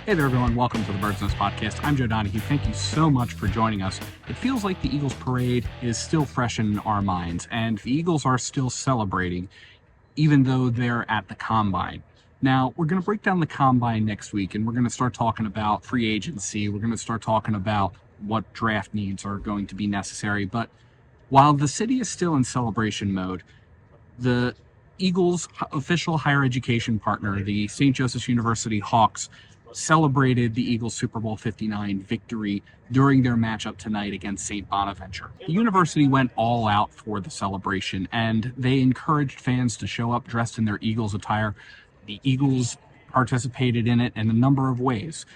Hey there, everyone. Welcome to the Bird's Nest Podcast. I'm Joe Donahue. Thank you so much for joining us. It feels like the Eagles parade is still fresh in our minds, and the Eagles are still celebrating, even though they're at the Combine. Now, we're going to break down the Combine next week, and we're going to start talking about free agency. We're going to start talking about what draft needs are going to be necessary. But while the city is still in celebration mode, the Eagles' official higher education partner, the St. Joseph's University Hawks, celebrated the Eagles' Super Bowl 59 victory during their matchup tonight against St. Bonaventure. The university went all out for the celebration, and they encouraged fans to show up dressed in their Eagles attire. The Eagles participated in it in a number of ways.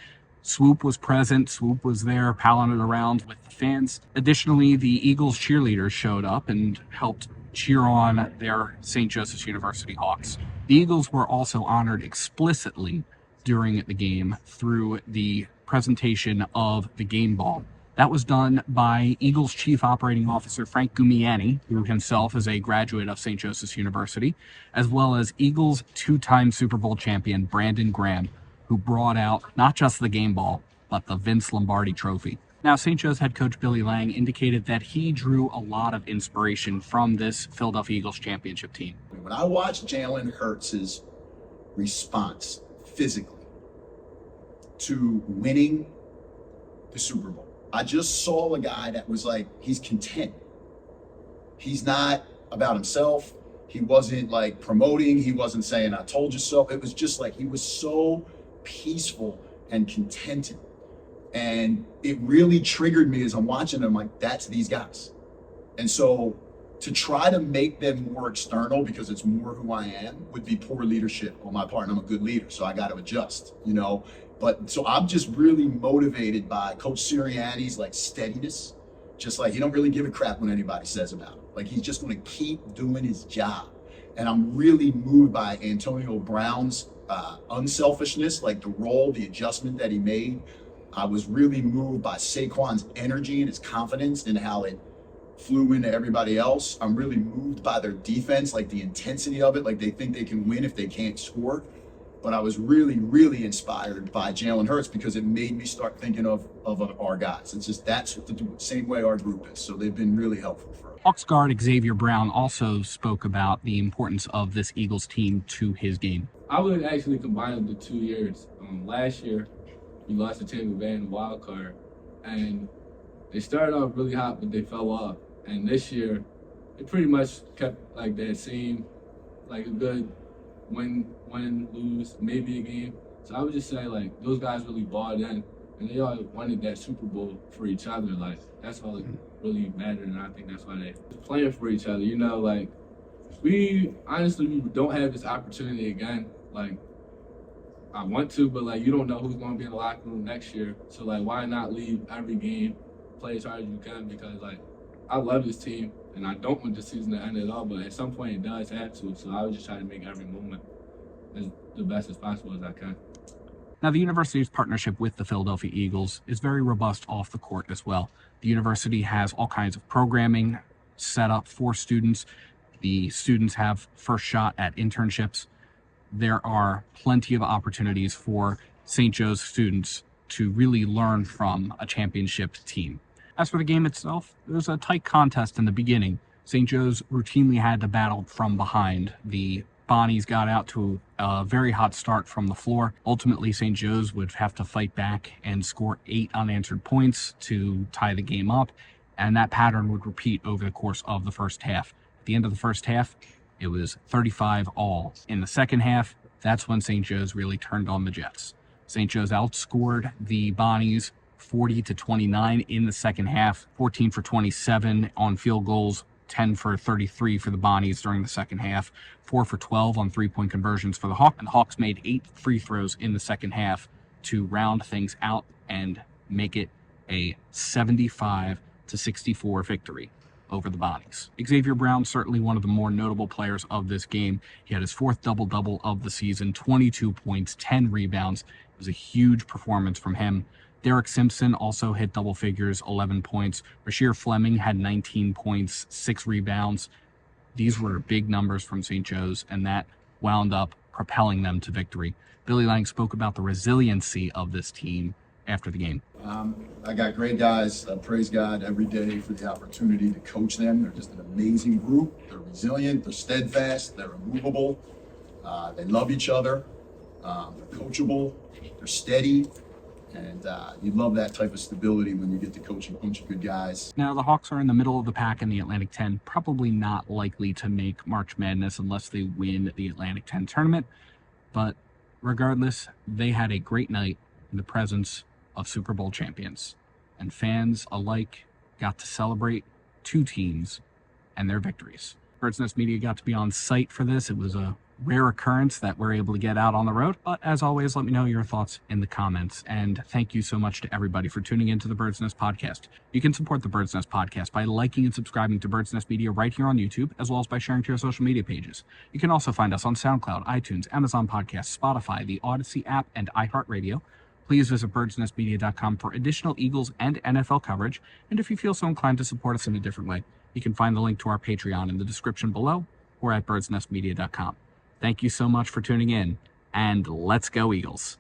Swoop was present. Swoop was there, palling it around with the fans. Additionally, the Eagles cheerleaders showed up and helped cheer on their St. Joseph's University Hawks. The Eagles were also honored explicitly during the game through the presentation of the game ball. That was done by Eagles Chief Operating Officer Frank Gumiani, who himself is a graduate of St. Joseph's University, as well as Eagles two-time Super Bowl champion Brandon Graham, who brought out not just the game ball, but the Vince Lombardi trophy. Now, St. Joe's head coach Billy Lang indicated that he drew a lot of inspiration from this Philadelphia Eagles championship team. When I watched Jalen Hurts' response physically to winning the Super Bowl, I just saw a guy that was like, he's content. He's not about himself. He wasn't like promoting. He wasn't saying, I told you so. It was just like, he was so peaceful and contented. And it really triggered me as I'm watching them, like, that's these guys. And so to try to make them more external because it's more who I am would be poor leadership on my part. And I'm a good leader, so I got to adjust, you know. But so I'm just really motivated by Coach Sirianni's like steadiness. Just like, he don't really give a crap what anybody says about him. Like, he's just going to keep doing his job. And I'm really moved by Antonio Brown's unselfishness, like the role, the adjustment that he made. I was really moved by Saquon's energy and his confidence and how it flew into everybody else. I'm really moved by their defense, like the intensity of it, like they think they can win if they can't score. But I was really, really inspired by Jalen Hurts because it made me start thinking of our guys. It's just that's the same way our group is. So they've been really helpful for us. Hawks guard Xavier Brown also spoke about the importance of this Eagles team to his game. I would actually combine the 2 years. Last year, we lost to Tampa Bay in the wild card, and they started off really hot, but they fell off. And this year, it pretty much kept like that same, like a good win, lose, maybe a game. So I would just say, like, those guys really bought in, and they all wanted that Super Bowl for each other. Like, that's all that really mattered, and I think that's why they playing for each other. You know, like, we don't have this opportunity again. Like, I want to, but, like, you don't know who's going to be in the locker room next year. So, like, why not leave every game, play as hard as you can? Because, like, I love this team, and I don't want the season to end at all, but at some point it does have to. So I would just try to make every moment as the best as possible as I can. Now, the university's partnership with the Philadelphia Eagles is very robust off the court as well. The university has all kinds of programming set up for students. The students have first shot at internships. There are plenty of opportunities for St. Joe's students to really learn from a championship team. As for the game itself, it was a tight contest in the beginning. St. Joe's routinely had to battle from behind. The Bonnies got out to a very hot start from the floor. Ultimately, St. Joe's would have to fight back and score 8 unanswered points to tie the game up, and that pattern would repeat over the course of the first half. At the end of the first half, it was 35-all. In the second half, that's when St. Joe's really turned on the Jets. St. Joe's outscored the Bonnies 40-29 in the second half, 14 for 27 on field goals, 10 for 33 for the Bonnies during the second half, 4 for 12 on three-point conversions for the Hawks. And the Hawks made 8 free throws in the second half to round things out and make it a 75-64 victory over the Bonnies. Xavier Brown, certainly one of the more notable players of this game. He had his 4th double-double of the season, 22 points, 10 rebounds. It was a huge performance from him. Derek Simpson also hit double figures, 11 points. Rasheer Fleming had 19 points, 6 rebounds. These were big numbers from St. Joe's, and that wound up propelling them to victory. Billy Lang spoke about the resiliency of this team after the game. I got great guys. I praise God every day for the opportunity to coach them. They're just an amazing group. They're resilient. They're steadfast. They're immovable. They love each other. They're coachable. They're steady. And you love that type of stability when you get to coach a bunch of good guys. Now, the Hawks are in the middle of the pack in the Atlantic 10, probably not likely to make March Madness unless they win the Atlantic 10 tournament. But regardless, they had a great night in the presence of Super Bowl champions. And fans alike got to celebrate two teams and their victories. Bird's Nest Media got to be on site for this. It was a rare occurrence that we're able to get out on the road. But as always, let me know your thoughts in the comments. And thank you so much to everybody for tuning into the Bird's Nest Podcast. You can support the Bird's Nest Podcast by liking and subscribing to Bird's Nest Media right here on YouTube, as well as by sharing to your social media pages. You can also find us on SoundCloud, iTunes, Amazon Podcasts, Spotify, the Odyssey app, and iHeartRadio. Please visit birdsnestmedia.com for additional Eagles and NFL coverage. And if you feel so inclined to support us in a different way, you can find the link to our Patreon in the description below or at birdsnestmedia.com. Thank you so much for tuning in, and let's go Eagles.